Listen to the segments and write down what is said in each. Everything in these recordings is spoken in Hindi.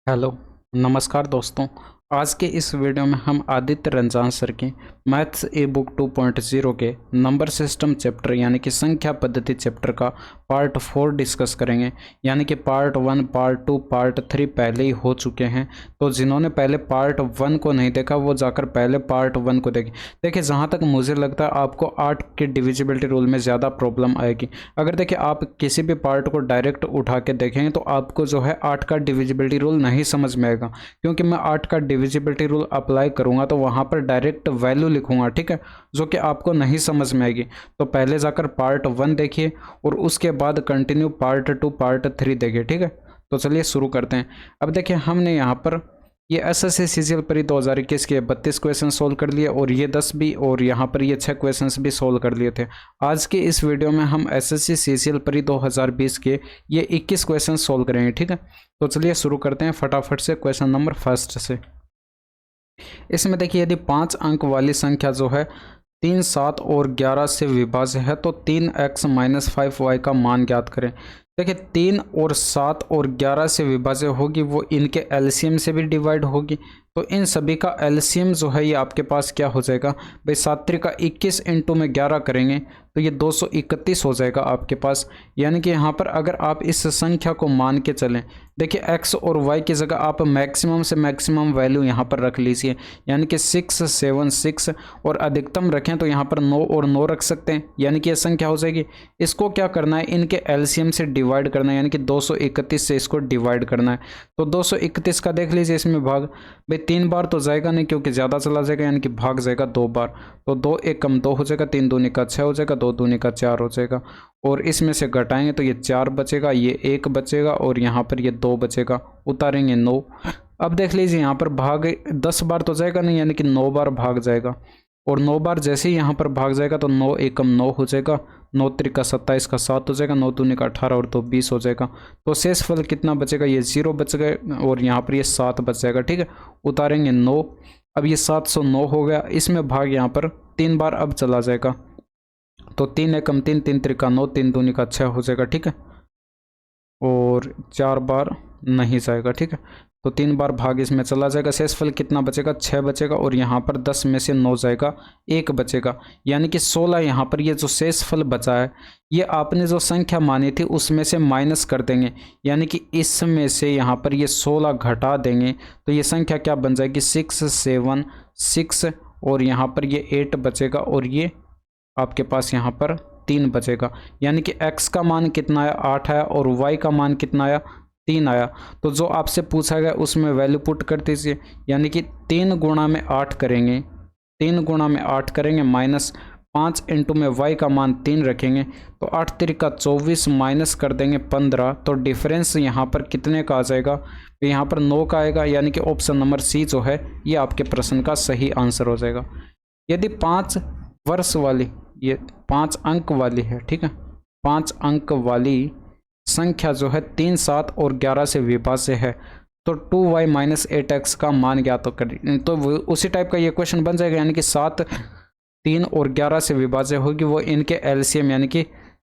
हेलो, नमस्कार दोस्तों। आज के इस वीडियो में हम आदित्य रंजान सर की मैथ्स ई बुक 2.0 के नंबर सिस्टम चैप्टर यानी कि संख्या पद्धति चैप्टर का पार्ट 4 डिस्कस करेंगे। यानी कि पार्ट 1, पार्ट 2, पार्ट 3 पहले ही हो चुके हैं। तो जिन्होंने पहले पार्ट 1 को नहीं देखा वो जाकर पहले पार्ट 1 को देखें। देखिए, जहाँ तक मुझे लगता है आपको 8 के डिविजिबिलिटी रूल में ज़्यादा प्रॉब्लम आएगी। अगर देखिए आप किसी भी पार्ट को डायरेक्ट उठा के देखेंगे तो आपको जो है 8 का डिविजिबिलिटी रूल नहीं समझ में आएगा, क्योंकि मैं 8 का डिविजिबिलिटी रूल अप्लाई करूंगा तो वहां पर डायरेक्ट वैल्यू लिखूंगा, ठीक है, जो कि आपको नहीं समझ में आएगी। तो पहले जाकर पार्ट 1 देखिए और उसके बाद कंटिन्यू पार्ट 2, पार्ट 3 देखिए, ठीक है। तो चलिए शुरू करते हैं। अब देखिए हमने यहाँ पर ये एसएससी सीजीएल परी 2021 के 32 क्वेश्चन सोल्व कर लिए और ये 10 भी, और यहाँ पर ये 6 क्वेश्चंस भी सोल्व कर लिए थे। आज के इस वीडियो में हम एसएससी सीजीएल परी 2020 के ये 21 क्वेश्चन सोल्व करेंगे, ठीक है। तो चलिए शुरू करते हैं फटाफट से क्वेश्चन नंबर फर्स्ट से। इसमें देखिए यदि 5 अंक वाली संख्या जो है 3, 7 और 11 से विभाज्य है तो 3x - 5y का मान ज्ञात करें। देखिए 3 और 7 और 11 से विभाज्य होगी, वो इनके एलसीएम से भी डिवाइड होगी। तो इन सभी का एलसीएम जो है ये आपके पास क्या हो जाएगा भाई, 7 का 21 इंटू में 11 करेंगे तो ये 231 हो जाएगा आपके पास। यानी कि यहाँ पर अगर आप इस संख्या को मान के चलें, देखिए x और y की जगह आप मैक्सिमम से मैक्सिमम वैल्यू यहाँ पर रख लीजिए, यानी कि 6, 7, 6 और अधिकतम रखें तो यहाँ पर 9 और 9 रख सकते हैं, यानी कि यह संख्या हो जाएगी। इसको क्या करना है, इनके एलसीएम से डिवाइड करना है, यानी कि 231 से इसको डिवाइड करना है। तो 231 का देख लीजिए इसमें भाग, भाई 3 बार तो जाएगा नहीं क्योंकि ज़्यादा चला जाएगा, यानी कि भाग जाएगा 2 बार। तो 2 एक कम 2 हो जाएगा, 3 दूनी का 6 हो जाएगा, 2 दूनी का 4 हो जाएगा। और इसमें से घटाएंगे तो ये 4 बचेगा, ये 1 बचेगा और यहाँ पर ये 2 बचेगा, उतारेंगे 9। अब देख लीजिए यहाँ पर भाग 10 बार तो जाएगा नहीं, यानी कि 9 बार भाग जाएगा। और 9 बार जैसे ही यहाँ पर भाग जाएगा तो 9 एकम 9 हो जाएगा, 9 त्रिका 27 का 7 हो जाएगा, 9 दूनी का 18 और 2 20 हो जाएगा। तो शेष फल कितना बचेगा, ये 0 बच गए और यहाँ पर ये 7 बच जाएगा, ठीक है। उतारेंगे 9। अब ये 709 हो गया, इसमें भाग यहाँ पर 3 बार अब चला जाएगा, तो 3 एकम 3, 3 त्रिका 9, 3 दूनी का 6 हो जाएगा, ठीक है। और 4 बार नहीं जाएगा, ठीक है। तो 3 बार भाग इसमें चला जाएगा, शेषफल कितना बचेगा, 6 बचेगा और यहाँ पर 10 में से 9 जाएगा, 1 बचेगा, यानी कि 16। यहाँ पर ये जो शेषफल बचा है ये आपने जो संख्या मानी थी उसमें से माइनस कर देंगे, यानी कि इसमें से यहाँ पर ये 16 घटा देंगे तो ये संख्या क्या बन जाएगी, 6, 7, 6 और यहाँ पर ये 8 बचेगा और ये आपके पास यहाँ पर 3 बचेगा। यानी कि x का मान कितना आया, 8 आया, और y का मान कितना आया, 3 आया। तो जो आपसे पूछा गया उसमें वैल्यू पुट कर दीजिए, यानी कि 3 गुणा में 8 करेंगे, 3 गुणा में 8 करेंगे माइनस 5 इंटू में y का मान 3 रखेंगे तो 8 त्रिका 24 माइनस कर देंगे 15। तो डिफरेंस यहाँ पर कितने का आ जाएगा, तो यहाँ पर 9 का आएगा, यानी कि ऑप्शन नंबर सी जो है ये आपके प्रश्न का सही आंसर हो जाएगा। यदि 5 वर्ष वाली, ये 5 अंक वाली है, ठीक है, 5 अंक वाली संख्या जो है 3, 7 और 11 से विभाज्य है तो 2y - 8x का मान ज्ञात करें। तो उसी टाइप का ये क्वेश्चन बन जाएगा, यानी कि 7, 3 और 11 से विभाज्य होगी, वो इनके एलसीएम यानी कि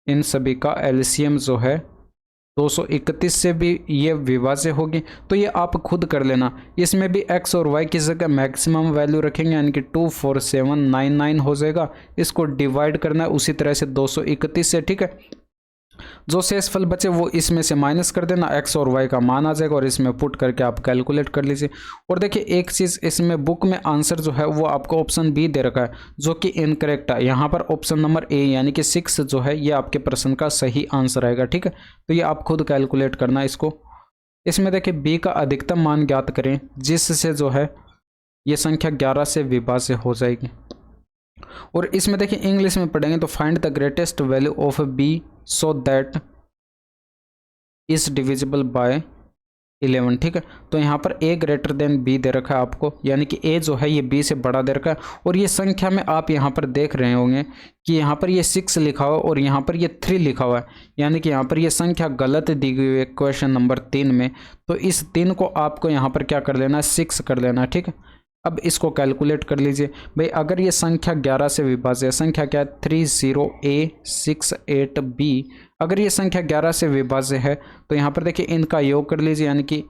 इन सभी का एलसीएम जो है 231 से भी ये विभाज्य होगी। तो ये आप खुद कर लेना, इसमें भी x और y की जगह मैक्सिमम वैल्यू रखेंगे, यानी कि 24799 हो जाएगा। इसको डिवाइड करना है उसी तरह से 231 से, ठीक है। जो शेषफल बचे वो इसमें से माइनस कर देना, x और y का मान आ जाएगा और इसमें पुट करके आप कैलकुलेट कर लीजिए। और देखिए एक चीज़, इसमें बुक में आंसर जो है वो आपको ऑप्शन बी दे रखा है जो कि इनकरेक्ट है। यहाँ पर ऑप्शन नंबर ए यानी कि 6 जो है ये आपके प्रश्न का सही आंसर आएगा, ठीक है। तो ये आप खुद कैलकुलेट करना इसको। इसमें देखिए बी का अधिकतम मान ज्ञात करें जिससे जो है ये संख्या 11 से विभाज्य हो जाएगी। और इसमें देखिए इंग्लिश में पढ़ेंगे तो find the greatest value of b so that is divisible by 11, ठीक है। तो यहाँ पर a ग्रेटर देन b दे रखा है आपको, यानी कि a जो है ये b से बड़ा दे रखा है। और ये संख्या में आप यहाँ पर देख रहे होंगे कि यहाँ पर ये 6 लिखा हुआ है और यहाँ पर ये 3 लिखा हुआ है, यानी कि यहाँ पर ये संख्या गलत दी गई है क्वेश्चन नंबर 3 में। तो इस 3 को आपको यहाँ पर क्या कर लेना है, 6 कर लेना है, ठीक है। अब इसको कैलकुलेट कर लीजिए भाई, अगर ये संख्या 11 से विभाज्य है, संख्या क्या है 30a68b, अगर ये संख्या 11 से विभाज्य है तो यहाँ पर देखिए इनका योग कर लीजिए, यानी कि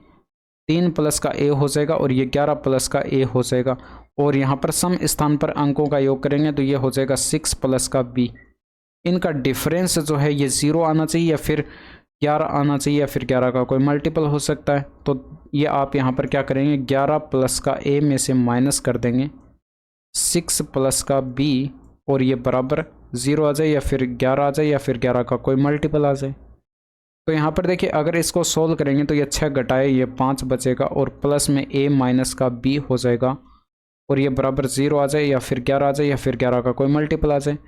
3 प्लस का a हो जाएगा और ये 11 प्लस का a हो जाएगा। और यहाँ पर सम स्थान पर अंकों का योग करेंगे तो ये हो जाएगा 6 प्लस का b। इनका डिफरेंस जो है ये 0 आना चाहिए या फिर 11 आना चाहिए या फिर 11 का कोई मल्टीपल हो सकता है। तो ये आप यहाँ पर क्या करेंगे, 11 प्लस का a में से माइनस कर देंगे 6 प्लस का b और ये बराबर 0 आ जाए या फिर 11 आ जाए या फिर 11 का कोई मल्टीपल आ जाए। तो यहाँ पर देखिए अगर इसको सोल्व करेंगे तो ये 6 घटाए ये 5 बचेगा और प्लस में a माइनस का b हो जाएगा और ये बराबर 0 आ जाए या फिर 11 आ जाए या फिर 11 का कोई मल्टीपल आ जाए।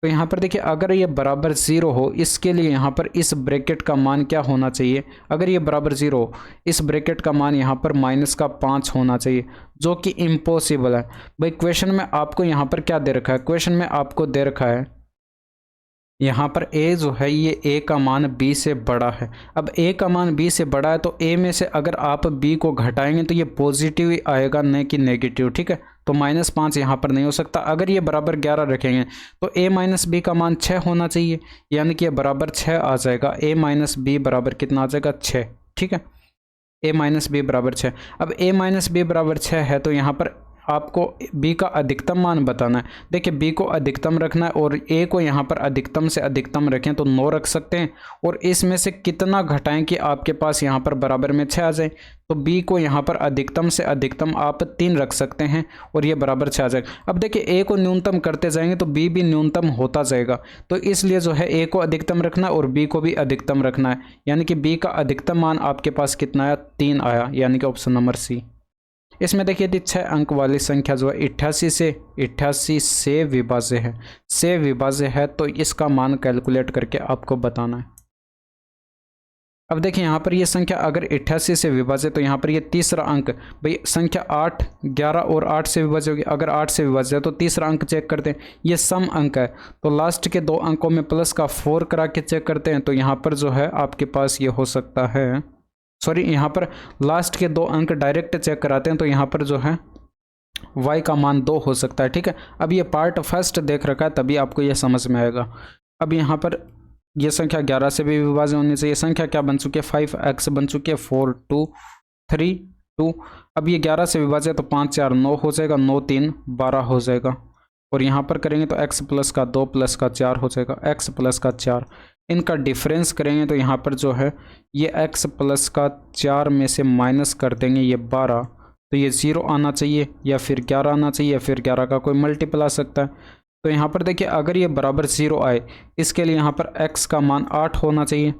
तो यहाँ पर देखिए अगर ये बराबर 0 हो, इसके लिए यहाँ पर इस ब्रैकेट का मान क्या होना चाहिए, अगर ये बराबर 0 हो इस ब्रैकेट का मान यहाँ पर -5 होना चाहिए, जो कि इम्पॉसिबल है। भाई क्वेश्चन में आपको यहाँ पर क्या दे रखा है, क्वेश्चन में आपको दे रखा है यहाँ पर a जो है ये a का मान b से बड़ा है। अब a का मान b से बड़ा है तो a में से अगर आप b को घटाएंगे तो ये पॉजिटिव ही आएगा, न कि नेगेटिव, ठीक है। तो -5 यहाँ पर नहीं हो सकता। अगर ये बराबर 11 रखेंगे तो a माइनस b का मान 6 होना चाहिए, यानी कि ये बराबर 6 आ जाएगा। a माइनस b बराबर कितना आ जाएगा, 6, ठीक है। a माइनस b बराबर 6। अब a माइनस b बराबर 6 है तो यहाँ पर आपको b का अधिकतम मान बताना है। देखिए b को अधिकतम रखना है और a को यहाँ पर अधिकतम से अधिकतम रखें तो 9 रख सकते हैं और इसमें से कितना घटाएं कि आपके पास यहाँ पर बराबर में 6 आ जाए। तो b को यहाँ पर अधिकतम से अधिकतम आप 3 रख सकते हैं और ये बराबर 6 आ जाएगा। अब देखिए a को न्यूनतम करते जाएंगे तो b भी न्यूनतम होता जाएगा, तो इसलिए जो है a को अधिकतम रखना है और b को भी अधिकतम रखना है, यानी कि b का अधिकतम मान आपके पास कितना आया, 3 आया, यानी कि ऑप्शन नंबर सी। इसमें देखिए यदि 6 अंक वाली संख्या जो है 88 से विभाज्य है, से विभाज्य है तो इसका मान कैलकुलेट करके आपको बताना है। अब देखिए यहाँ पर ये संख्या अगर 88 से विभाज्य तो यहाँ पर ये तीसरा अंक, भाई संख्या 8, 11 और 8 से विभाज्य होगी। अगर 8 से विभाज्य है तो तीसरा अंक चेक करते हैं, ये सम अंक है तो लास्ट के 2 अंकों में प्लस का 4 करा के चेक करते हैं। तो यहाँ पर जो है आपके पास ये हो सकता है, सॉरी यहाँ पर लास्ट के 2 अंक डायरेक्ट चेक कराते हैं तो यहाँ पर जो है y का मान 2 हो सकता है, ठीक है। अब ये पार्ट फर्स्ट देख रखा है तभी आपको ये समझ में आएगा। अब यहाँ पर ये संख्या 11 से भी विभाज्य होनी चाहिए। संख्या क्या बन चुकी है, 5x बन चुकी है, 4 2 3 2। अब ये 11 से विभाज्य तो 5 4 9 हो जाएगा, 9 3 12 हो जाएगा। और यहाँ पर करेंगे तो x प्लस का 2 प्लस का 4 हो जाएगा, x प्लस का 4। इनका डिफरेंस करेंगे तो यहाँ पर जो है ये x प्लस का 4 में से माइनस कर देंगे ये 12, तो ये 0 आना चाहिए या फिर 11 आना चाहिए या फिर 11 का कोई मल्टीपल आ सकता है। तो यहाँ पर देखिए अगर ये बराबर 0 आए, इसके लिए यहाँ पर x का मान 8 होना चाहिए।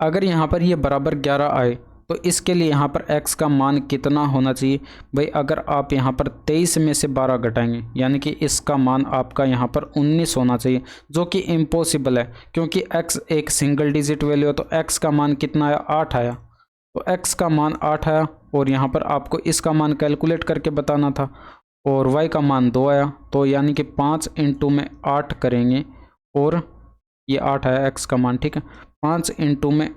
अगर यहाँ पर ये बराबर 11 आए तो इसके लिए यहाँ पर x का मान कितना होना चाहिए, भाई अगर आप यहाँ पर 23 में से 12 घटाएंगे यानी कि इसका मान आपका यहाँ पर 19 होना चाहिए, जो कि इम्पॉसिबल है क्योंकि x एक सिंगल डिजिट वैल्यू है। तो x का मान कितना आया, 8 आया। तो x का मान 8 आया और यहाँ पर आपको इसका मान कैलकुलेट करके बताना था और y का मान 2 आया। तो यानी कि 5 इंटू में 8 करेंगे और ये 8 आया x का मान, ठीक है। 5 इंटू में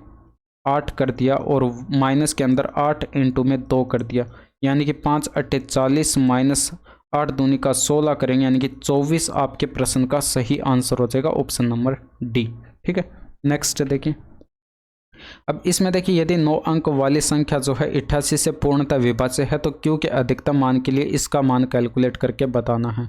8 कर दिया और माइनस के अंदर 8 इंटू में 2 कर दिया, यानी कि 5 8 40 माइनस 8 दूनी का 16 करेंगे, यानी कि 24 आपके प्रश्न का सही आंसर हो जाएगा, ऑप्शन नंबर डी, ठीक है। नेक्स्ट देखिए, अब इसमें देखिए यदि 9 अंक वाली संख्या जो है 88 से पूर्णतः विभाज्य है तो Q के अधिकतम मान के लिए इसका मान कैलकुलेट करके बताना है।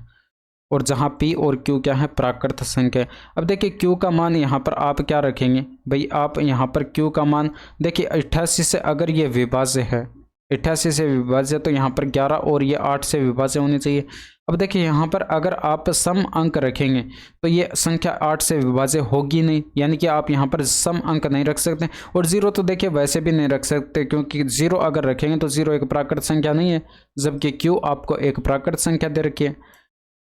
और जहाँ P और Q क्या है, प्राकृत संख्या। अब देखिए Q का मान यहाँ पर आप क्या रखेंगे, भाई आप यहाँ पर Q का मान देखिए 88 से अगर ये विभाज्य है, 88 से विभाज्य तो यहाँ पर 11 और ये 8 से विभाज्य होनी चाहिए। अब देखिए यहाँ पर अगर आप सम अंक रखेंगे तो ये संख्या 8 से विभाज्य होगी नहीं, यानी कि आप यहाँ पर सम अंक नहीं रख सकते। और 0 तो देखिए वैसे भी नहीं रख सकते क्योंकि 0 अगर रखेंगे तो 0 एक प्राकृत संख्या नहीं है, जबकि Q आपको एक प्राकृत संख्या दे रखी है।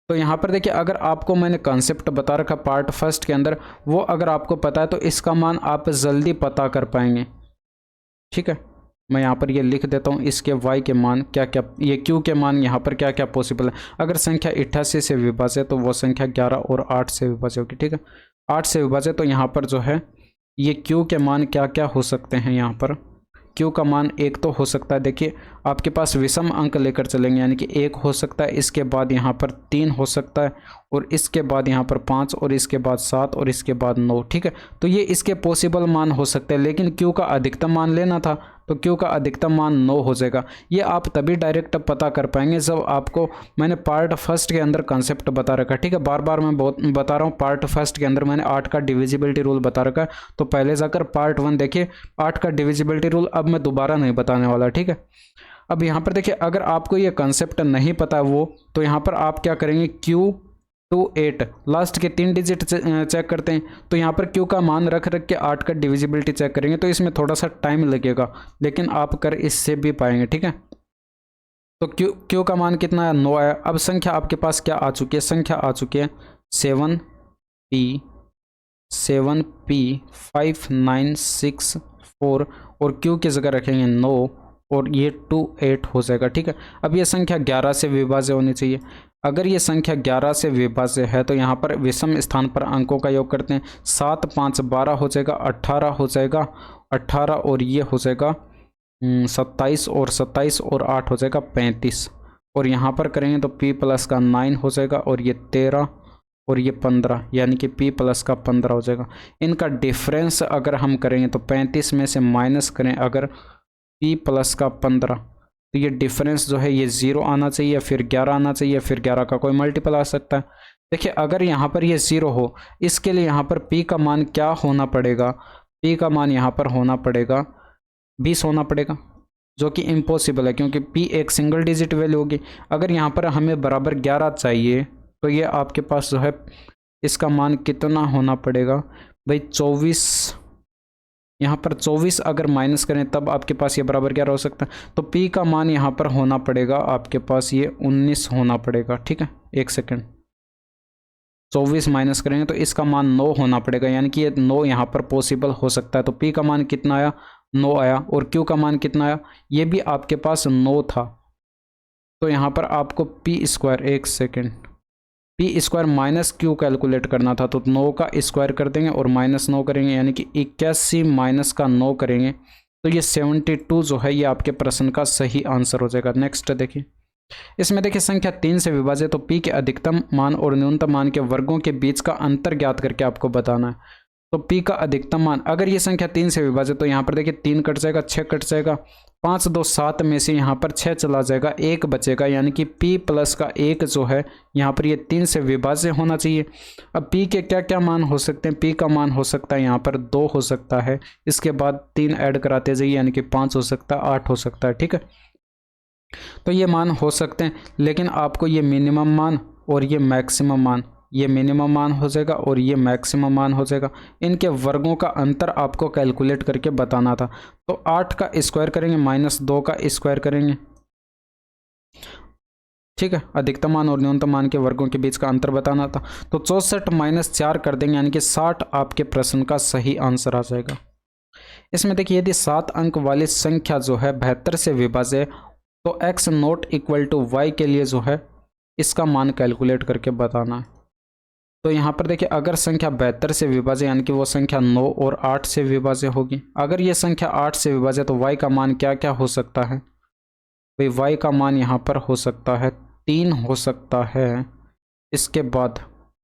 तो यहाँ पर देखिए अगर आपको मैंने कॉन्सेप्ट बता रखा पार्ट फर्स्ट के अंदर, वो अगर आपको पता है तो इसका मान आप जल्दी पता कर पाएंगे, ठीक है। मैं यहाँ पर ये लिख देता हूँ, इसके y के मान क्या क्या, ये q के मान यहाँ पर क्या क्या पॉसिबल है। अगर संख्या 88 से विभाज्य तो वो संख्या 11 और 8 से विभाज्य होगी, ठीक है। 8 से विभाज्य तो यहाँ पर जो है ये q के मान क्या क्या हो सकते हैं, यहाँ पर q का मान 1 तो हो सकता है। देखिए आपके पास विषम अंक लेकर चलेंगे, यानी कि 1 हो सकता है, इसके बाद यहाँ पर 3 हो सकता है और इसके बाद यहाँ पर 5 और इसके बाद 7 और इसके बाद 9। ठीक है, तो ये इसके पॉसिबल मान हो सकते हैं, लेकिन क्यू का अधिकतम मान लेना था तो क्यू का अधिकतम मान 9 हो जाएगा। ये आप तभी डायरेक्ट पता कर पाएंगे जब आपको मैंने पार्ट फर्स्ट के अंदर कंसेप्ट बता रखा है। ठीक है, बार बार मैं बहुत बता रहा हूँ, पार्ट फर्स्ट के अंदर मैंने 8 का डिविजिबिलिटी रूल बता रखा है, तो पहले जाकर पार्ट 1 देखिए 8 का डिविजिबिलिटी रूल। अब मैं दोबारा नहीं बताने वाला। ठीक है, अब यहाँ पर देखिए अगर आपको ये कंसेप्ट नहीं पता वो, तो यहाँ पर आप क्या करेंगे, क्यू टू 8 लास्ट के 3 डिजिट चेक करते हैं, तो यहाँ पर क्यू का मान रख के 8 का डिविजिबिलिटी चेक करेंगे, तो इसमें थोड़ा सा टाइम लगेगा, लेकिन आप कर इससे भी पाएंगे। ठीक है, तो क्यू का मान कितना है, 9 आया। अब संख्या आपके पास क्या आ चुकी है, संख्या आ चुकी है 7p 5964 और क्यू की जगह रखेंगे 9 और ये 28 हो जाएगा। ठीक है, अब ये संख्या 11 से विभाज्य होनी चाहिए। अगर ये संख्या 11 से विभाज्य है तो यहाँ पर विषम स्थान पर अंकों का योग करते हैं। 7 5 12 हो जाएगा, 18 हो जाएगा, 18 और ये हो जाएगा 27 और 27 और 8 हो जाएगा 35। और यहाँ पर करेंगे तो p प्लस का 9 हो जाएगा और ये 13 और ये 15, यानी कि p प्लस का 15 हो जाएगा। इनका डिफरेंस अगर हम करेंगे तो 35 में से माइनस करें अगर p प्लस का 15, तो ये डिफरेंस जो है ये 0 आना चाहिए, फिर 11 आना चाहिए, फिर 11 का कोई मल्टीपल आ सकता है। देखिए अगर यहाँ पर ये 0 हो, इसके लिए यहाँ पर p का मान क्या होना पड़ेगा, p का मान यहाँ पर होना पड़ेगा 20 होना पड़ेगा, जो कि इम्पॉसिबल है क्योंकि p एक सिंगल डिजिट वैल्यू होगी। अगर यहाँ पर हमें बराबर 11 चाहिए तो ये आपके पास जो है इसका मान कितना होना पड़ेगा भाई, 24। यहाँ पर 24 अगर माइनस करें तब आपके पास ये बराबर 11 हो सकता है, तो p का मान यहाँ पर होना पड़ेगा आपके पास ये 19 होना पड़ेगा। ठीक है, एक सेकेंड, 24 माइनस करेंगे तो इसका मान 9 होना पड़ेगा, यानी कि ये 9 यहाँ पर पॉसिबल हो सकता है। तो p का मान कितना आया, 9 आया। और q का मान कितना आया, ये भी आपके पास 9 था। तो यहाँ पर आपको p स्क्वायर, एक second, p square minus Q calculate करना था, तो 9 का स्क्वायर कर देंगे और माइनस 9 करेंगे, यानी कि 81 माइनस का 9 करेंगे तो ये 72 जो है ये आपके प्रश्न का सही आंसर हो जाएगा। नेक्स्ट देखिए, इसमें देखिए संख्या 3 से विभाजित, तो p के अधिकतम मान और न्यूनतम मान के वर्गों के बीच का अंतर ज्ञात करके आपको बताना है। तो p का अधिकतम मान, अगर ये संख्या 3 से विभाजित तो यहाँ पर देखिए 3 कट जाएगा, 6 कट जाएगा, 5 2 7 में से यहाँ पर 6 चला जाएगा, 1 बचेगा, यानी कि p प्लस का 1 जो है यहाँ पर ये 3 से विभाज्य होना चाहिए। अब p के क्या क्या मान हो सकते हैं, p का मान हो सकता है यहाँ पर 2 हो सकता है, इसके बाद 3 ऐड कराते जाइए, यानी कि 5 हो सकता है, 8 हो सकता है। ठीक है, तो ये मान हो सकते हैं, लेकिन आपको ये मिनिमम मान और ये मैक्सिमम मान, ये मिनिमम मान हो जाएगा और ये मैक्सिमम मान हो जाएगा, इनके वर्गों का अंतर आपको कैलकुलेट करके बताना था। तो 8 का स्क्वायर करेंगे माइनस 2 का स्क्वायर करेंगे। ठीक है, अधिकतम मान और न्यूनतम मान के वर्गों के बीच का अंतर बताना था, तो 64 माइनस 4 कर देंगे, यानी कि 60 आपके प्रश्न का सही आंसर आ जाएगा। इसमें देखिए यदि 7 अंक वाली संख्या जो है 72 से विभाज्य, तो x not equal to y के लिए जो है इसका मान कैलकुलेट करके बताना है। तो यहाँ पर देखिए अगर संख्या 72 से विभाज्य, यानी कि वो संख्या 9 और 8 से विभाज्य होगी। अगर ये संख्या 8 से विभाज्य तो y का मान क्या क्या हो सकता है भाई, y का मान यहाँ पर हो सकता है 3 हो सकता है। इसके बाद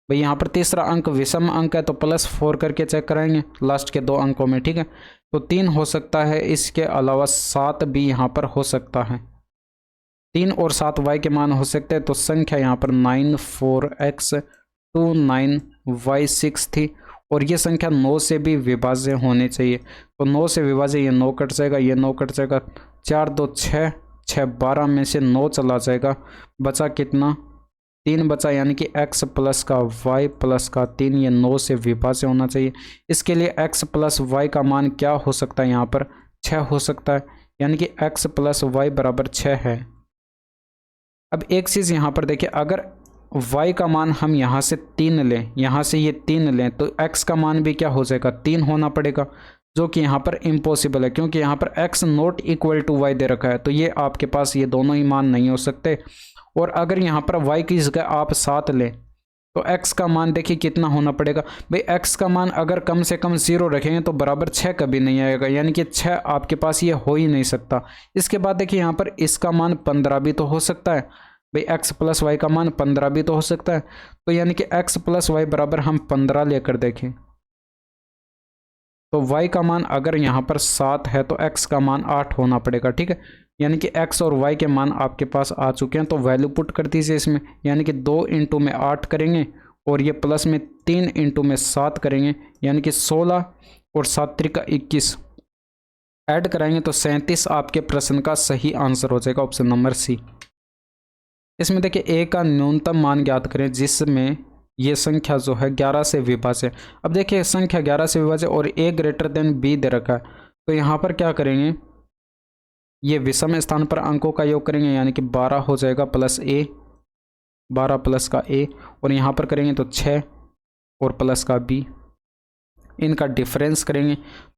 भाई यहाँ पर तीसरा अंक विषम अंक है तो +4 करके चेक कराएंगे लास्ट के 2 अंकों में। ठीक है, तो 3 हो सकता है, इसके अलावा 7 भी यहाँ पर हो सकता है, 3 और 7 y के मान हो सकते हैं। तो संख्या यहाँ पर 9 4x 2 9 y 6 थी, और ये संख्या 9 से भी विभाज्य होनी चाहिए। तो 9 से विभाज्य, ये 9 कट जाएगा, ये 9 कट जाएगा, 4 2 6 6 12 में से 9 चला जाएगा, बचा कितना 3 बचा, यानी कि x प्लस का y प्लस का 3 ये 9 से विभाज्य होना चाहिए। इसके लिए x प्लस y का मान क्या हो सकता है, यहाँ पर 6 हो सकता है, यानी कि x प्लस y बराबर 6 है। अब एक चीज़ यहाँ पर देखिए, अगर y का मान हम यहाँ से 3 लें, यहाँ से ये 3 लें, तो x का मान भी क्या हो जाएगा 3 होना पड़ेगा, जो कि यहाँ पर इम्पॉसिबल है क्योंकि यहाँ पर x not equal to y दे रखा है, तो ये आपके पास ये दोनों ही मान नहीं हो सकते। और अगर यहाँ पर y की जगह आप 7 लें तो x का मान देखिए कितना होना पड़ेगा भाई, x का मान अगर कम से कम 0 रखेंगे तो बराबर 6 कभी नहीं आएगा, यानी कि 6 आपके पास ये हो ही नहीं सकता। इसके बाद देखिए यहाँ पर इसका मान 15 भी तो हो सकता है, भाई x प्लस वाई का मान 15 भी तो हो सकता है। तो यानी कि x प्लस वाई बराबर हम 15 लेकर देखें तो y का मान अगर यहाँ पर 7 है तो x का मान 8 होना पड़ेगा, ठीक है। यानी कि x और y के मान आपके पास आ चुके हैं, तो वैल्यू पुट कर दीजिए इसमें। यानी कि 2 इंटू में 8 करेंगे और ये प्लस में 3 इंटू में 7 करेंगे, यानी कि 16 और 7 त्रिका 21 ऐड कराएंगे तो 37 आपके प्रश्न का सही आंसर हो जाएगा, ऑप्शन नंबर सी। इसमें देखिए a का न्यूनतम मान ज्ञात करें जिसमें ये संख्या जो है 11 से विभाज्य। अब देखिए संख्या 11 से विभाज्य और a ग्रेटर देन b दे रखा है, तो यहाँ पर क्या करेंगे, ये विषम स्थान पर अंकों का योग करेंगे, यानी कि 12 हो जाएगा प्लस a, 12 प्लस का a, और यहाँ पर करेंगे तो 6 और प्लस का b, इनका डिफरेंस करेंगे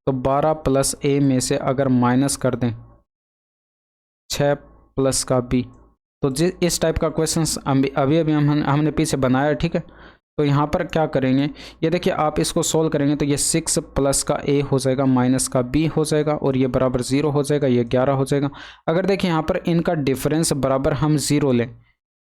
तो 12 प्लस a में से अगर माइनस कर दें 6 प्लस का b, तो इस टाइप का क्वेश्चन अभी हमने पीछे बनाया है, ठीक है। तो यहाँ पर क्या करेंगे, ये देखिए आप इसको सोल्व करेंगे तो ये 6 प्लस का a हो जाएगा माइनस का b हो जाएगा और ये बराबर 0 हो जाएगा, ये 11 हो जाएगा। अगर देखिए यहाँ पर इनका डिफरेंस बराबर हम 0 लें,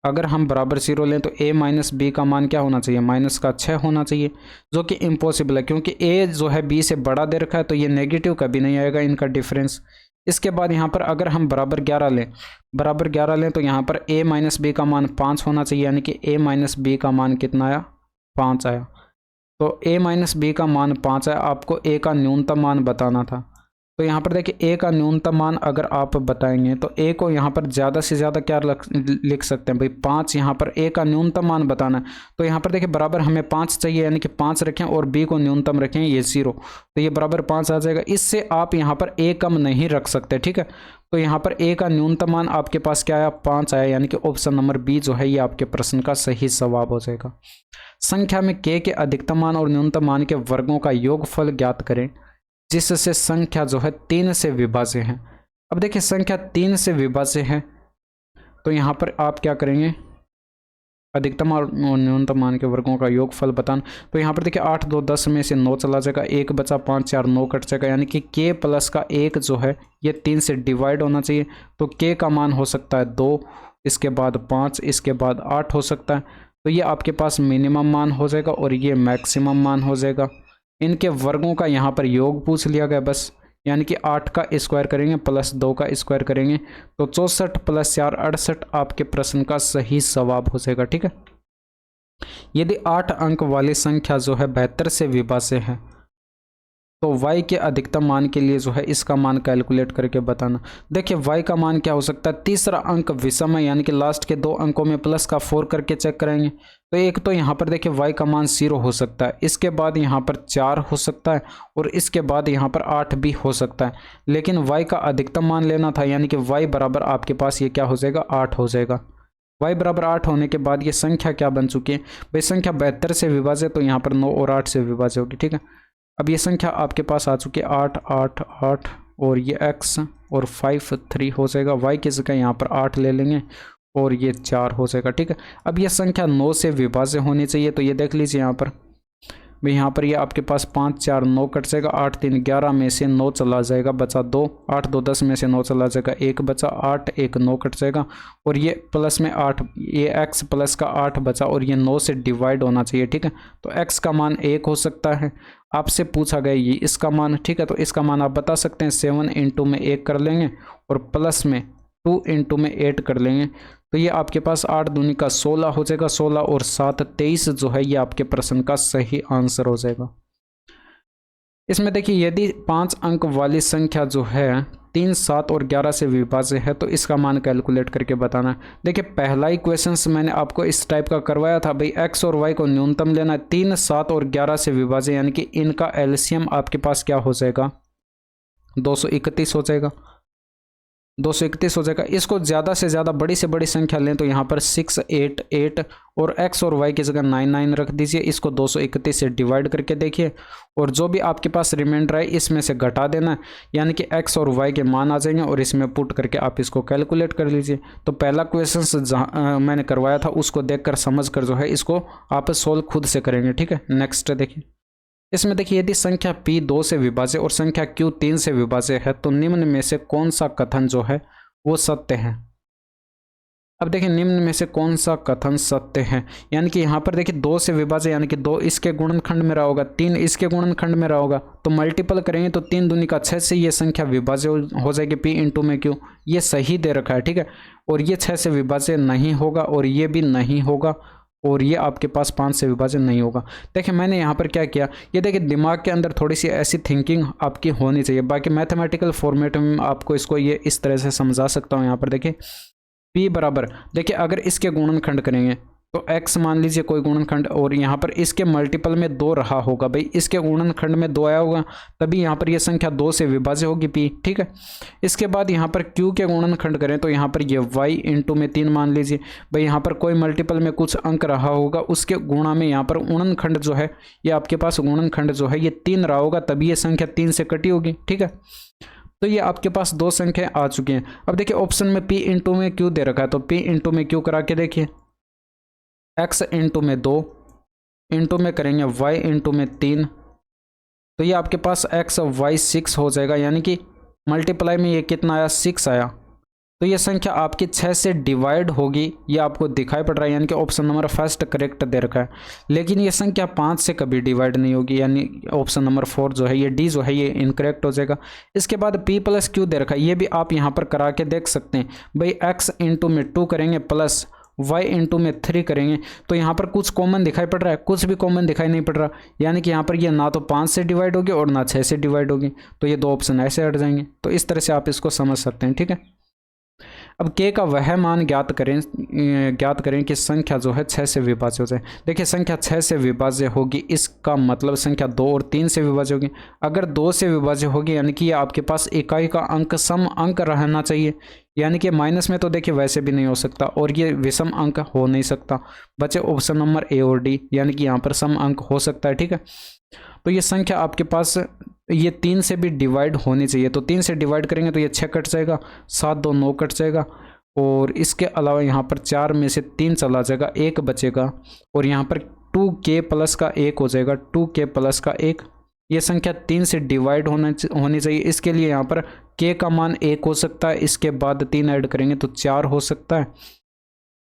अगर हम बराबर 0 लें तो a माइनस b का मान क्या होना चाहिए, माइनस का 6 होना चाहिए, जो कि इम्पॉसिबल है क्योंकि a जो है b से बड़ा दे रखा है, तो ये नेगेटिव कभी नहीं आएगा इनका डिफरेंस। इसके बाद यहाँ पर अगर हम बराबर 11 लें तो यहाँ पर a माइनस बी का मान 5 होना चाहिए, यानी कि a माइनस बी का मान कितना आया, 5 आया। तो a माइनस बी का मान 5 आया, आपको a का न्यूनतम मान बताना था। तो यहाँ पर देखिए a का न्यूनतम मान अगर आप बताएंगे तो a को यहाँ पर ज़्यादा से ज़्यादा क्या लिख सकते हैं भाई, 5। यहाँ पर a का न्यूनतम मान बताना है, तो यहाँ पर देखिए बराबर हमें 5 चाहिए, यानी कि 5 रखें और b को न्यूनतम रखें ये 0, तो ये बराबर 5 आ जाएगा। इससे आप यहाँ पर a कम नहीं रख सकते, ठीक है। तो यहाँ पर a का न्यूनतम मान आपके पास क्या आया, 5 आया, यानी कि ऑप्शन नंबर बी जो है ये आपके प्रश्न का सही जवाब हो जाएगा। संख्या में k के अधिकतम मान और न्यूनतम मान के वर्गों का योगफल ज्ञात करें जिससे संख्या जो है 3 से विभाज्य है। अब देखिए संख्या 3 से विभाज्य है, तो यहाँ पर आप क्या करेंगे, अधिकतम और न्यूनतम मान के वर्गों का योगफल बताना। तो यहाँ पर देखिए 8 2 10 में से 9 चला जाएगा, 1 बचा, 5 4 9 कट जाएगा, यानी कि k प्लस का 1 जो है ये 3 से डिवाइड होना चाहिए। तो k का मान हो सकता है 2, इसके बाद 5, इसके बाद 8 हो सकता है। तो ये आपके पास मिनिमम मान हो जाएगा और ये मैक्सिमम मान हो जाएगा। इनके वर्गों का यहाँ पर योग पूछ लिया गया बस, यानी कि 8 का स्क्वायर करेंगे प्लस 2 का स्क्वायर करेंगे तो 64 प्लस 4 68 आपके प्रश्न का सही जवाब हो जाएगा, ठीक है। यदि 8 अंक वाली संख्या जो है 72 से विभाज्य है तो y के अधिकतम मान के लिए जो है इसका मान कैलकुलेट करके बताना। देखिए y का मान क्या हो सकता है, तीसरा अंक विषम है, यानी कि लास्ट के 2 अंकों में प्लस का 4 करके चेक करेंगे। तो एक तो यहाँ पर देखिए y का मान 0 हो सकता है, इसके बाद यहाँ पर 4 हो सकता है और इसके बाद यहाँ पर 8 भी हो सकता है, लेकिन y का अधिकतम मान लेना था, यानी कि y बराबर आपके पास ये क्या हो जाएगा, 8 हो जाएगा। y बराबर 8 होने के बाद ये संख्या क्या बन चुकी है भाई, संख्या 72 से विभाज्य, तो यहाँ पर 9 और 8 से विभाज्य होगी, ठीक है। अब ये संख्या आपके पास आ चुकी है 8 8 8 और ये x और 5 3 हो जाएगा, y की जगह यहाँ पर 8 ले लेंगे और ये 4 हो जाएगा, ठीक है। अब ये संख्या 9 से विभाज्य होनी चाहिए, तो ये देख लीजिए यहाँ पर भाई, यहाँ पर ये आपके पास 5 4 9 कट जाएगा, 8 3 11 में से 9 चला जाएगा, बचा 2, 8 2 10 में से 9 चला जाएगा, 1 बचा, 8 1 9 कट जाएगा और ये प्लस में 8, ये x प्लस का 8 बचा और ये 9 से डिवाइड होना चाहिए, ठीक है। तो x का मान 1 हो सकता है, आपसे पूछा गया ये इसका मान, ठीक है। तो इसका मान आप बता सकते हैं, 7 इंटू में 1 कर लेंगे और प्लस में 2 इंटू में 8 कर लेंगे, तो ये आपके पास 8 दूनी का 16 हो जाएगा, 16 और 7 23 जो है ये आपके प्रश्न का सही आंसर हो जाएगा। इसमें देखिए यदि 5 अंक वाली संख्या जो है 3 7 और 11 से विभाज्य है तो इसका मान कैलकुलेट करके बताना है। देखिए पहला ही क्वेश्चन मैंने आपको इस टाइप का करवाया था भाई, x और y को न्यूनतम लेना है, 3 7 और 11 से विभाज्य, यानी कि इनका एलसीएम आपके पास क्या हो जाएगा, 231 हो जाएगा, 231 हो जाएगा। इसको ज़्यादा से ज़्यादा बड़ी से बड़ी संख्या लें तो यहाँ पर 6 8 8 और x और y की जगह 9 9 रख दीजिए, इसको 231 से डिवाइड करके देखिए और जो भी आपके पास रिमाइंडर है इसमें से घटा देना है, यानी कि x और y के मान आ जाएंगे और इसमें पुट करके आप इसको कैलकुलेट कर लीजिए। तो पहला क्वेश्चन जहाँ मैंने करवाया था उसको देखकर समझ कर जो है इसको आप सोल्व खुद से करेंगे, ठीक है। नेक्स्ट देखिए, इसमें देखिए यदि संख्या p 2 से विभाज्य और संख्या q 3 से विभाज्य है तो निम्न में से कौन सा कथन जो है वो सत्य है। अब देखिए निम्न में से कौन सा कथन सत्य है, यानी कि यहाँ पर देखिए 2 से विभाज्य, यानी कि 2 इसके गुणनखंड में रहा होगा, 3 इसके गुणनखंड में रहा होगा, तो मल्टीपल करेंगे तो 3 दूनी का 6 से ये संख्या विभाज्य हो जाएगी p इंटू में q। ये सही दे रखा है, ठीक है। और ये 6 से विभाज्य नहीं होगा और ये भी नहीं होगा और ये आपके पास 5 से विभाजन नहीं होगा। देखिए मैंने यहाँ पर क्या किया, ये देखिए दिमाग के अंदर थोड़ी सी ऐसी थिंकिंग आपकी होनी चाहिए। बाकी मैथमेटिकल फॉर्मेट में आपको इसको ये इस तरह से समझा सकता हूँ। यहाँ पर देखिए p बराबर, देखिए अगर इसके गुणनखंड करेंगे तो x मान लीजिए कोई गुणनखंड, और यहाँ पर इसके मल्टीपल में 2 रहा होगा, भाई इसके गुणनखंड में 2 आया होगा तभी यहाँ पर ये संख्या 2 से विभाज्य होगी p, ठीक है। इसके बाद यहाँ पर q के गुणनखंड करें तो यहाँ पर ये y इंटू में 3 मान लीजिए, भाई यहाँ पर कोई मल्टीपल में कुछ अंक रहा होगा, उसके गुणा में यहाँ पर गुणनखंड जो है ये आपके पास गुणनखंड जो है ये 3 रहा होगा, तभी ये संख्या 3 से कटी होगी, ठीक है। तो ये आपके पास 2 संख्याएं आ चुकी हैं। अब देखिए ऑप्शन में p इंटू में q दे रखा है, तो p इंटू में q करा के देखिए, x इंटू में 2 इंटू में करेंगे y इंटू में 3, तो ये आपके पास x y 6 हो जाएगा, यानी कि मल्टीप्लाई में ये कितना आया 6 आया। तो ये संख्या आपकी 6 से डिवाइड होगी, ये आपको दिखाई पड़ रहा है, यानी कि option number first correct they रखा है। लेकिन ये संख्या 5 से कभी डिवाइड नहीं होगी, यानी ऑप्शन नंबर 4 जो है ये डी जो है ये इनकरेक्ट हो जाएगा। इसके बाद p प्लस क्यू दे रखा है, ये भी आप यहाँ पर करा के देख सकते हैं। भाई x इंटू में 2 करेंगे प्लस y इंटू में 3 करेंगे, तो यहाँ पर कुछ कॉमन दिखाई पड़ रहा है, कुछ भी कॉमन दिखाई नहीं पड़ रहा, यानी कि यहाँ पर ये ना तो 5 से डिवाइड होगी और ना 6 से डिवाइड होगी, तो ये 2 ऑप्शन ऐसे हट जाएंगे। तो इस तरह से आप इसको समझ सकते हैं, ठीक है। अब k का वह मान ज्ञात करें कि संख्या जो है 6 से विभाज्य हो जाए। देखिए संख्या 6 से विभाज्य होगी, इसका मतलब संख्या 2 और 3 से विभाज्य होगी। अगर 2 से विभाज्य होगी यानी कि ये आपके पास इकाई का अंक सम अंक रहना चाहिए, यानी कि माइनस में तो देखिए वैसे भी नहीं हो सकता और ये विषम अंक हो नहीं सकता। बचे ऑप्शन नंबर ए और डी, यानी कि यहाँ पर सम अंक हो सकता है, ठीक है। तो ये संख्या आपके पास ये 3 से भी डिवाइड होनी चाहिए, तो 3 से डिवाइड करेंगे तो ये 6 कट जाएगा, 7 2 9 कट जाएगा, और इसके अलावा यहाँ पर 4 में से 3 चला जाएगा, 1 बचेगा, और यहाँ पर 2k प्लस का 1 हो जाएगा, 2k प्लस का 1। ये संख्या 3 से डिवाइड होनी चाहिए, इसके लिए यहाँ पर k का मान 1 हो सकता है, इसके बाद 3 ऐड करेंगे तो 4 हो सकता है,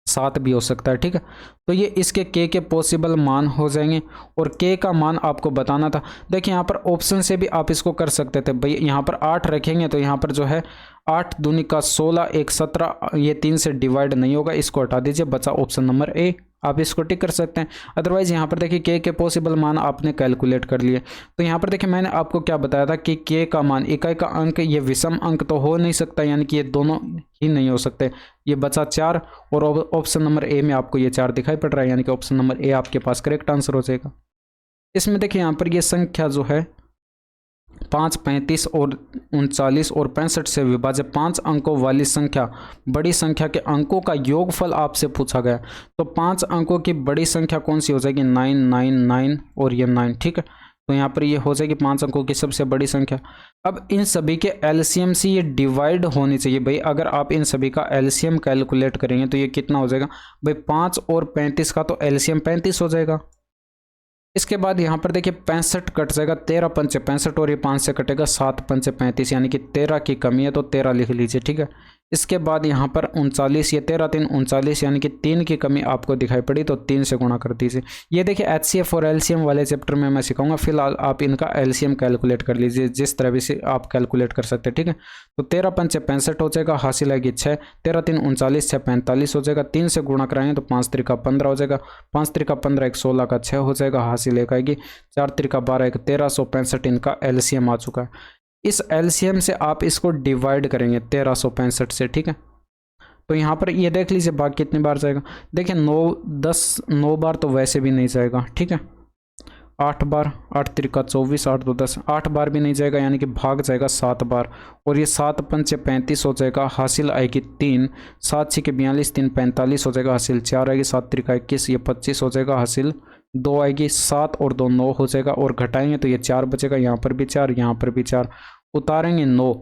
7 भी हो सकता है, ठीक है। तो ये इसके k के पॉसिबल मान हो जाएंगे, और k का मान आपको बताना था। देखिए यहाँ पर ऑप्शन से भी आप इसको कर सकते थे, भाई यहाँ पर 8 रखेंगे तो यहाँ पर जो है 8 दूनी का 16 1 17, ये 3 से डिवाइड नहीं होगा, इसको हटा दीजिए, बचा ऑप्शन नंबर ए, आप इसको टिक कर सकते हैं। अदरवाइज यहाँ पर देखिए k के पॉसिबल मान आपने कैलकुलेट कर लिए। तो यहाँ पर देखिए मैंने आपको क्या बताया था कि k का मान इकाई का अंक ये विषम अंक तो हो नहीं सकता, यानी कि ये दोनों ही नहीं हो सकते। ये बचा 4, और ऑप्शन नंबर ए में आपको ये 4 दिखाई पड़ रहा है, यानी कि ऑप्शन नंबर ए आपके पास करेक्ट आंसर हो जाएगा। इसमें देखिए यहाँ पर ये संख्या जो है 5 35 और 39 और 65 से विभाज्य 5 अंकों वाली संख्या, बड़ी संख्या के अंकों का योगफल आपसे पूछा गया, तो 5 अंकों की बड़ी संख्या कौन सी हो जाएगी, 9 9 9 और ये 9, ठीक है। तो यहाँ पर ये हो जाएगी 5 अंकों की सबसे बड़ी संख्या। अब इन सभी के एलसीएम से ये डिवाइड होनी चाहिए। भाई अगर आप इन सभी का एलसीएम कैलकुलेट करेंगे तो ये कितना हो जाएगा, भाई 5 और 35 का तो एलसीएम 35 हो जाएगा। इसके बाद यहाँ पर देखिए 65 कट जाएगा, 13 पंचे 65 और ये 5 से कटेगा, 7 पंचे 35, यानी कि 13 की कमी है तो 13 लिख लीजिए, ठीक है। इसके बाद यहाँ पर 39, ये 13 3 39, यानी कि 3 की कमी आपको दिखाई पड़ी तो 3 से गुणा कर दीजिए। ये देखिए एचसीएफ और एलसीएम वाले चैप्टर में मैं सिखाऊंगा, फिलहाल आप इनका एलसीएम कैलकुलेट कर लीजिए, जिस तरह भी से आप कैलकुलेट कर सकते हैं, ठीक है। तो 13 पंचे 65 हो जाएगा, हासिल आएगी 6, 13 3 39, 6 45 हो जाएगा, 3 से गुणा कराएंगे तो 5 त्रिका 15 हो जाएगा, 5 त्रिका 15 1 16 का 6 हो जाएगा, हासिल एक आएगी, 4 त्रिका 12 1 1365, इनका एलसीएम आ चुका है। इस एलसीएम से आप इसको डिवाइड करेंगे 1365 से, ठीक है। तो यहाँ पर ये देख लीजिए भाग कितनी बार जाएगा, देखिए 9 बार तो वैसे भी नहीं जाएगा, ठीक है। 8 बार, 8 त्रिका 24, 8 2 10, 8 बार भी नहीं जाएगा, यानी कि भाग जाएगा 7 बार, और ये 7 पंचे 35 हो जाएगा, हासिल आएगी 3, 7 6 42, 3 45 हो जाएगा, हासिल 4 आएगी, 7 त्रिका 21, ये 25 हो जाएगा, हासिल 2 आएगी, 7 और 2 9 हो जाएगा, और घटाएंगे तो ये 4 बचेगा, यहाँ पर भी 4, यहाँ पर भी 4, उतारेंगे 9।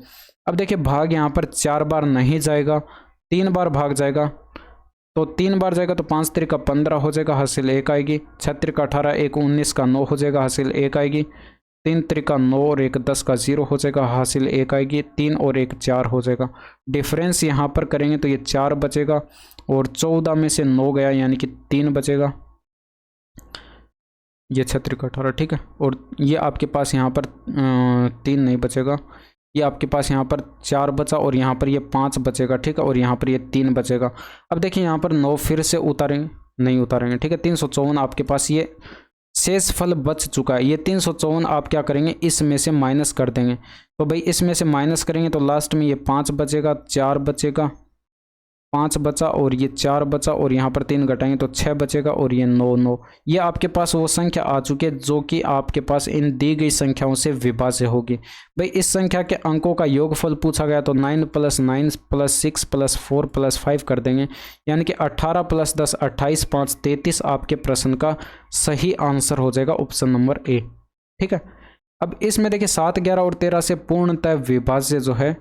अब देखिए भाग यहाँ पर 4 बार नहीं जाएगा, 3 बार भाग जाएगा, तो 3 बार जाएगा तो 5 त्रिका 15 हो जाएगा, हासिल 1 आएगी, 6 त्रिका 18, 1 19 का 9 हो जाएगा, हासिल 1 आएगी, 3 त्रिका 9 और 1 10 का 0 हो जाएगा, हासिल 1 आएगी, 3 और 1 4 हो जाएगा। डिफरेंस यहाँ पर करेंगे तो ये 4 बचेगा और 14 में से 9 गया यानी कि 3 बचेगा, ये 6 त्रिका 18, ठीक है। और ये आपके पास यहाँ पर 3 नहीं बचेगा, ये आपके पास यहाँ पर 4 बचा और यहाँ पर ये 5 बचेगा, ठीक है। और यहाँ पर ये 3 बचेगा। अब देखिए यहाँ पर 9 फिर से उतारेंगे, नहीं उतारेंगे, ठीक है। 354 आपके पास ये शेष फल बच चुका है। ये 354 आप क्या करेंगे, इसमें से माइनस कर देंगे। तो भाई इसमें से माइनस करेंगे तो लास्ट में ये 5 बचेगा, 4 बचेगा, 5 बचा और ये 4 बचा और यहाँ पर 3 घटाएंगे तो 6 बचेगा और ये 9 9। ये आपके पास वो संख्या आ चुकी है जो कि आपके पास इन दी गई संख्याओं से विभाज्य होगी। भाई इस संख्या के अंकों का योगफल पूछा गया तो 9 + 9 + 6 + 4 + 5 कर देंगे, यानी कि 18 + 10 28, 5 33 आपके प्रश्न का सही आंसर हो जाएगा ऑप्शन नंबर ए, ठीक है। अब इसमें देखिए 7 11 और 13 से पूर्णतः विभाज्य जो है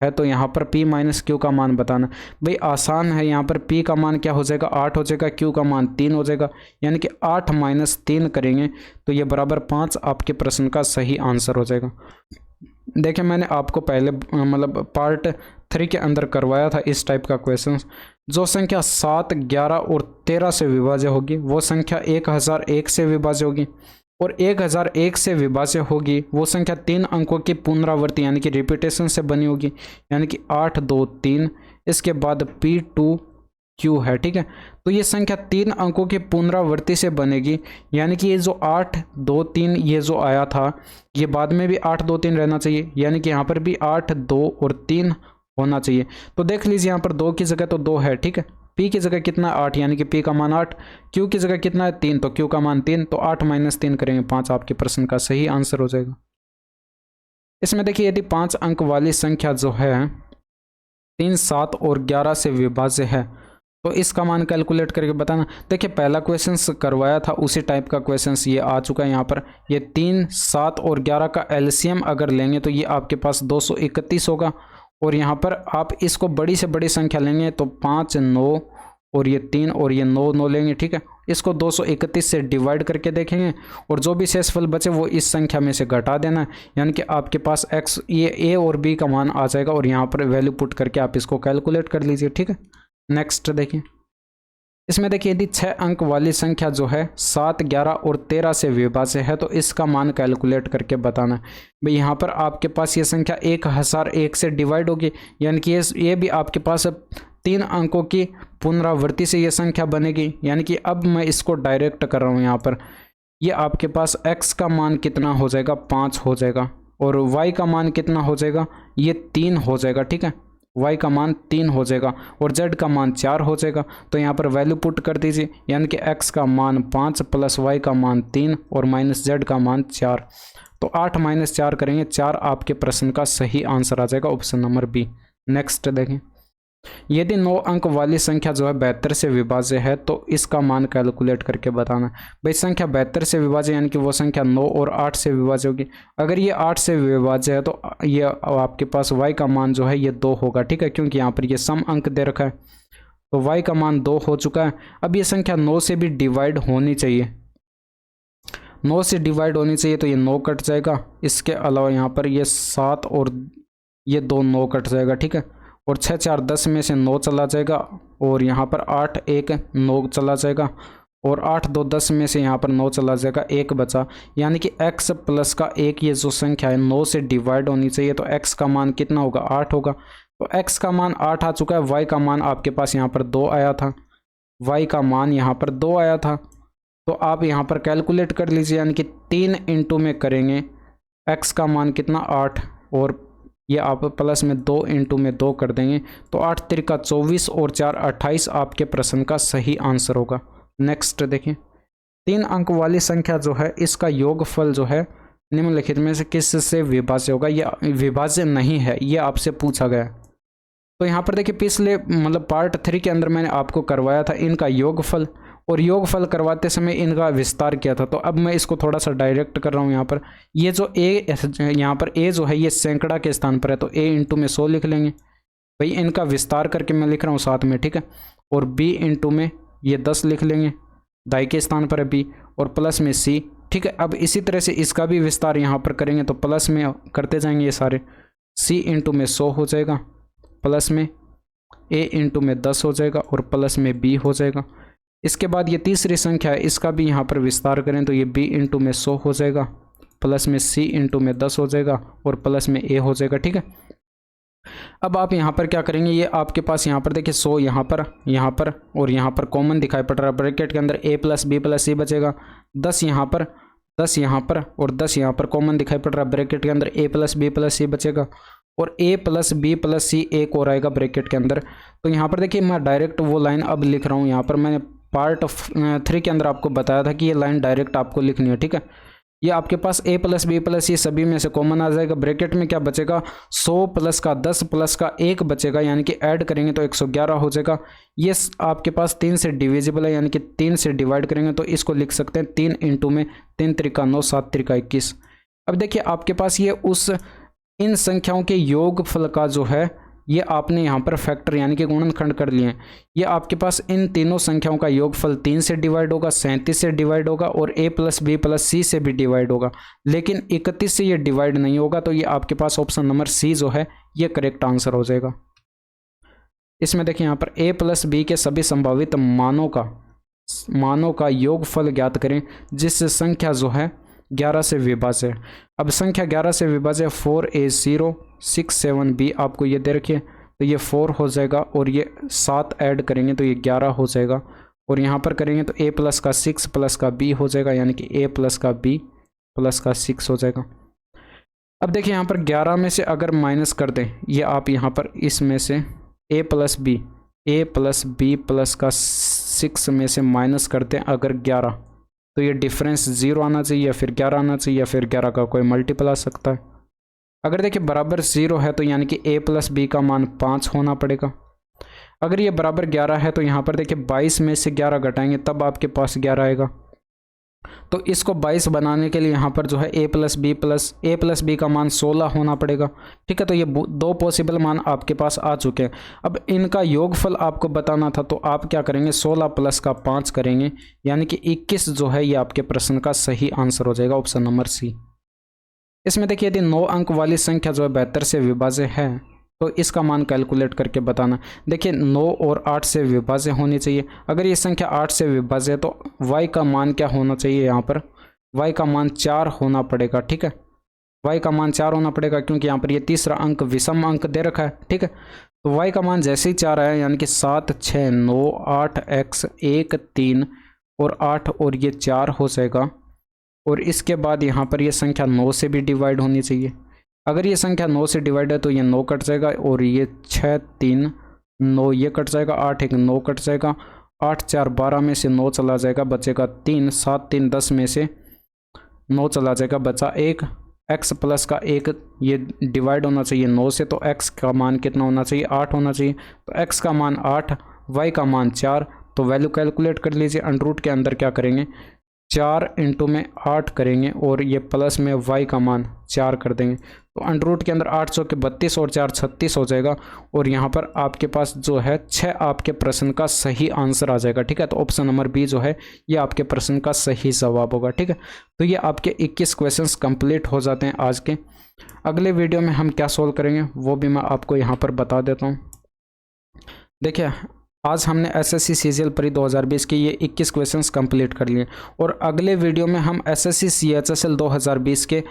तो यहाँ पर p - q का मान बताना। भाई आसान है, यहाँ पर p का मान क्या हो जाएगा 8 हो जाएगा, q का मान 3 हो जाएगा, यानी कि 8 - 3 करेंगे तो ये बराबर 5 आपके प्रश्न का सही आंसर हो जाएगा। देखिए मैंने आपको पहले मतलब पार्ट 3 के अंदर करवाया था इस टाइप का क्वेश्चन। जो संख्या 7 11 और 13 से विभाज्य होगी वो संख्या 1001 से विभाज्य होगी, और 1001 से विभाज्य होगी वो संख्या 3 अंकों की पुनरावृत्ति यानी कि रिपीटेशन से बनी होगी, यानी कि 8 2 3, इसके बाद P2Q है, ठीक है। तो ये संख्या 3 अंकों की पुनरावृत्ति से बनेगी, यानी कि ये जो 8 2 3 ये जो आया था ये बाद में भी 8 2 3 रहना चाहिए, यानी कि यहाँ पर भी 8 2 और 3 होना चाहिए। तो देख लीजिए यहाँ पर 2 की जगह तो 2 है, ठीक है। p की जगह कितना 8 यानी कि p का मान 8, q की जगह कितना है 3 तो q का मान 3, तो 8 - 3 करेंगे 5 आपके प्रश्न का सही आंसर हो जाएगा। इसमें देखिए यदि 5 अंक वाली संख्या जो है 3 7 और 11 से विभाज्य है तो इसका मान कैलकुलेट करके बताना। देखिए पहला क्वेश्चन करवाया था उसी टाइप का क्वेश्चन ये आ चुका है। यहाँ पर ये 3 7 और 11 का एलसीएम अगर लेंगे तो ये आपके पास 231 होगा, और यहाँ पर आप इसको बड़ी से बड़ी संख्या लेंगे तो 5 9 और ये 3 और ये 9 9 लेंगे, ठीक है। इसको 231 से डिवाइड करके देखेंगे और जो भी शेषफल बचे वो इस संख्या में से घटा देना है, यानी कि आपके पास x ये a और b का मान आ जाएगा और यहाँ पर वैल्यू पुट करके आप इसको कैलकुलेट कर लीजिए, ठीक है। नेक्स्ट देखिए, इसमें देखिए यदि 6 अंक वाली संख्या जो है 7 11 और 13 से विभाज्य है तो इसका मान कैलकुलेट करके बताना है। भाई यहाँ पर आपके पास ये संख्या 1001 से डिवाइड होगी, यानी कि ये भी आपके पास 3 अंकों की पुनरावृत्ति से ये संख्या बनेगी, यानी कि अब मैं इसको डायरेक्ट कर रहा हूँ। यहाँ पर ये आपके पास x का मान कितना हो जाएगा 5 हो जाएगा, और y का मान कितना हो जाएगा ये 3 हो जाएगा, ठीक है। y का मान 3 हो जाएगा और z का मान 4 हो जाएगा। तो यहाँ पर वैल्यू पुट कर दीजिए, यानी कि x का मान 5 + y का मान 3 और -z का मान 4, तो 8 - 4 करेंगे, 4 आपके प्रश्न का सही आंसर आ जाएगा ऑप्शन नंबर बी। नेक्स्ट देखें, यदि 9 अंक वाली संख्या जो है 72 से विभाज्य है तो इसका मान कैलकुलेट करके बताना। भाई संख्या 72 से विभाज्य यानी कि वो संख्या 9 और 8 से विभाज्य होगी। अगर ये 8 से विभाज्य है तो ये आपके पास y का मान जो है ये 2 होगा, ठीक है, क्योंकि यहाँ पर ये सम अंक दे रखा है, तो y का मान 2 हो चुका है। अब ये संख्या 9 से भी डिवाइड होनी चाहिए, 9 से डिवाइड होनी चाहिए, तो ये 9 कट जाएगा। इसके अलावा यहाँ पर ये 7 और ये 2 9 कट जाएगा, ठीक है, और 6 4 10 में से 9 चला जाएगा, और यहाँ पर 8 1 9 चला जाएगा, और 8 2 10 में से यहाँ पर 9 चला जाएगा, 1 बचा, यानी कि x प्लस का 1 ये जो संख्या है 9 से डिवाइड होनी चाहिए, तो x का मान कितना होगा 8 होगा। तो x का मान 8 आ चुका है, y का मान आपके पास यहाँ पर 2 आया था, y का मान यहाँ पर 2 आया था, तो आप यहाँ पर कैलकुलेट कर लीजिए, यानी कि 3 इंटू में करेंगे x का मान कितना 8, और ये आप प्लस में 2 इंटू में 2 कर देंगे, तो 8 त्रिका 24 और 4 28 आपके प्रश्न का सही आंसर होगा। नेक्स्ट देखें, 3 अंक वाली संख्या जो है इसका योगफल जो है निम्नलिखित में से किस से विभाज्य होगा। यह विभाज्य नहीं है, ये आपसे पूछा गया। तो यहाँ पर देखिए पिछले मतलब पार्ट 3 के अंदर मैंने आपको करवाया था इनका योगफल, और योगफल करवाते समय इनका विस्तार किया था। तो अब मैं इसको थोड़ा सा डायरेक्ट कर रहा हूँ। यहाँ पर ये जो यहाँ पर a जो है ये सैकड़ा के स्थान पर है, तो a इंटू में 100 लिख लेंगे। भाई इनका विस्तार करके मैं लिख रहा हूँ साथ में, ठीक है, और b इंटू में ये 10 लिख लेंगे, दाई के स्थान पर है b, और प्लस में c ठीक है। अब इसी तरह से इसका भी विस्तार यहाँ पर करेंगे तो प्लस में करते जाएंगे ये सारे, c इंटू में 100 हो जाएगा, प्लस में a इंटू में 10 हो जाएगा और प्लस में b हो जाएगा। इसके बाद ये तीसरी संख्या है, इसका भी यहाँ पर विस्तार करें तो ये b इंटू में 100 हो जाएगा, प्लस में c इंटू में 10 हो जाएगा और प्लस में a हो जाएगा। ठीक है। अब आप यहाँ पर क्या करेंगे, ये आपके पास यहाँ पर देखिए 100 यहाँ पर और यहाँ पर कॉमन दिखाई पड़ रहा है, ब्रैकेट के अंदर a प्लस बी प्लस सी बचेगा, 10 यहाँ पर और 10 यहाँ पर कॉमन दिखाई पड़ रहा है, ब्रैकेट के अंदर a प्लस बी प्लस सी बचेगा और a प्लस बी प्लस सी एक और आएगा ब्रैकेट के अंदर। तो यहाँ पर देखिए मैं डायरेक्ट वो लाइन अब लिख रहा हूँ, यहाँ पर मैंने पार्ट 3 के अंदर आपको बताया था कि ये लाइन डायरेक्ट आपको लिखनी है। ठीक है। ये आपके पास a प्लस बी प्लस सी सभी में से कॉमन आ जाएगा, ब्रैकेट में क्या बचेगा 100 प्लस का 10 प्लस का 1 बचेगा, यानी कि ऐड करेंगे तो 111 हो जाएगा। ये आपके पास 3 से डिविजिबल है, यानी कि 3 से डिवाइड करेंगे तो इसको लिख सकते हैं 3 इंटू में 3 त्रिका 9 7 त्रिका 21। अब देखिए आपके पास ये इन संख्याओं के योगफल का जो है ये आपने यहाँ पर फैक्टर यानी कि गुणनखंड कर लिए हैं। ये आपके पास इन तीनों संख्याओं का योगफल 3 से डिवाइड होगा, 37 से डिवाइड होगा और a प्लस बी प्लस सी से भी डिवाइड होगा, लेकिन 31 से ये डिवाइड नहीं होगा। तो ये आपके पास ऑप्शन नंबर सी जो है ये करेक्ट आंसर हो जाएगा। इसमें देखिए यहाँ पर a प्लस बी के सभी संभावित मानों का योगफल ज्ञात करें जिससे संख्या जो है 11 से विभाज्य है। अब संख्या 11 से विभाज्य 4a067b आपको ये दे रखिए, तो ये 4 हो जाएगा और ये 7 ऐड करेंगे तो ये 11 हो जाएगा और यहाँ पर करेंगे तो a प्लस का 6 प्लस का b हो जाएगा, यानी कि a प्लस का b प्लस का 6 हो जाएगा। अब देखिए यहाँ पर 11 में से अगर माइनस कर दें, ये आप यहाँ पर इसमें से a प्लस b प्लस का 6 में से माइनस करते हैं अगर 11, तो ये डिफरेंस 0 आना चाहिए या फिर 11 आना चाहिए या फिर 11 का कोई मल्टीपल आ सकता है। अगर देखिए बराबर 0 है तो यानी कि a प्लस बी का मान 5 होना पड़ेगा। अगर ये बराबर 11 है तो यहाँ पर देखिए 22 में से 11 घटाएंगे तब आपके पास 11 आएगा। तो इसको 22 बनाने के लिए यहाँ पर जो है a प्लस बी का मान 16 होना पड़ेगा। ठीक है। तो ये दो पॉसिबल मान आपके पास आ चुके हैं। अब इनका योगफल आपको बताना था तो आप क्या करेंगे 16 प्लस का 5 करेंगे, यानी कि 21 जो है ये आपके प्रश्न का सही आंसर हो जाएगा, ऑप्शन नंबर सी। इसमें देखिए यदि 9 अंक वाली संख्या जो है 72 से विभाज्य है तो इसका मान कैलकुलेट करके बताना। देखिए 9 और 8 से विभाज्य होनी चाहिए। अगर ये संख्या 8 से विभाज्य है तो y का मान क्या होना चाहिए, यहाँ पर y का मान 4 होना पड़ेगा। ठीक है। y का मान 4 होना पड़ेगा क्योंकि यहाँ पर ये तीसरा अंक विषम अंक दे रखा है। ठीक है। तो y का मान जैसे ही 4 आया, यानी कि 7 6 9 8 x 1 3 और 8 और ये 4 हो जाएगा और इसके बाद यहाँ पर ये संख्या 9 से भी डिवाइड होनी चाहिए। अगर ये संख्या 9 से डिवाइड है तो ये 9 कट जाएगा और ये 6 3 9 ये कट जाएगा, 8 1 9 कट जाएगा, 8 4 12 में से 9 चला जाएगा, बचेगा 3, 7 3 10 में से 9 चला जाएगा, बचा 1। x प्लस का 1 ये डिवाइड होना चाहिए 9 से, तो x का मान कितना होना चाहिए 8 होना चाहिए। तो x का मान 8, y का मान 4। तो वैल्यू कैलकुलेट कर लीजिए। अंडरूट के अंदर क्या करेंगे 4 इंटू में 8 करेंगे और ये प्लस में y का मान 4 कर देंगे। तो अंडरूट के अंदर 8 चौके 32 और 4 36 हो जाएगा और यहाँ पर आपके पास जो है 6 आपके प्रश्न का सही आंसर आ जाएगा। ठीक है। तो ऑप्शन नंबर बी जो है ये आपके प्रश्न का सही जवाब होगा। ठीक है। तो ये आपके 21 क्वेश्चंस कंप्लीट हो जाते हैं आज के। अगले वीडियो में हम क्या सोल्व करेंगे वो भी मैं आपको यहाँ पर बता देता हूँ। देखिए आज हमने एसएससी सीजीएल प्री 2020 के ये 21 क्वेश्चंस कंप्लीट कर लिए और अगले वीडियो में हम एसएससी सीएचएसएल 2020 के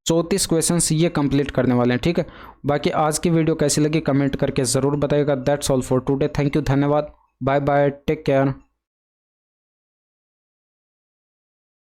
34 क्वेश्चंस ये कंप्लीट करने वाले हैं। ठीक है। बाकी आज की वीडियो कैसी लगी कमेंट करके ज़रूर बताइएगा। That's all for today. Thank you, धन्यवाद, बाय बाय, टेक केयर।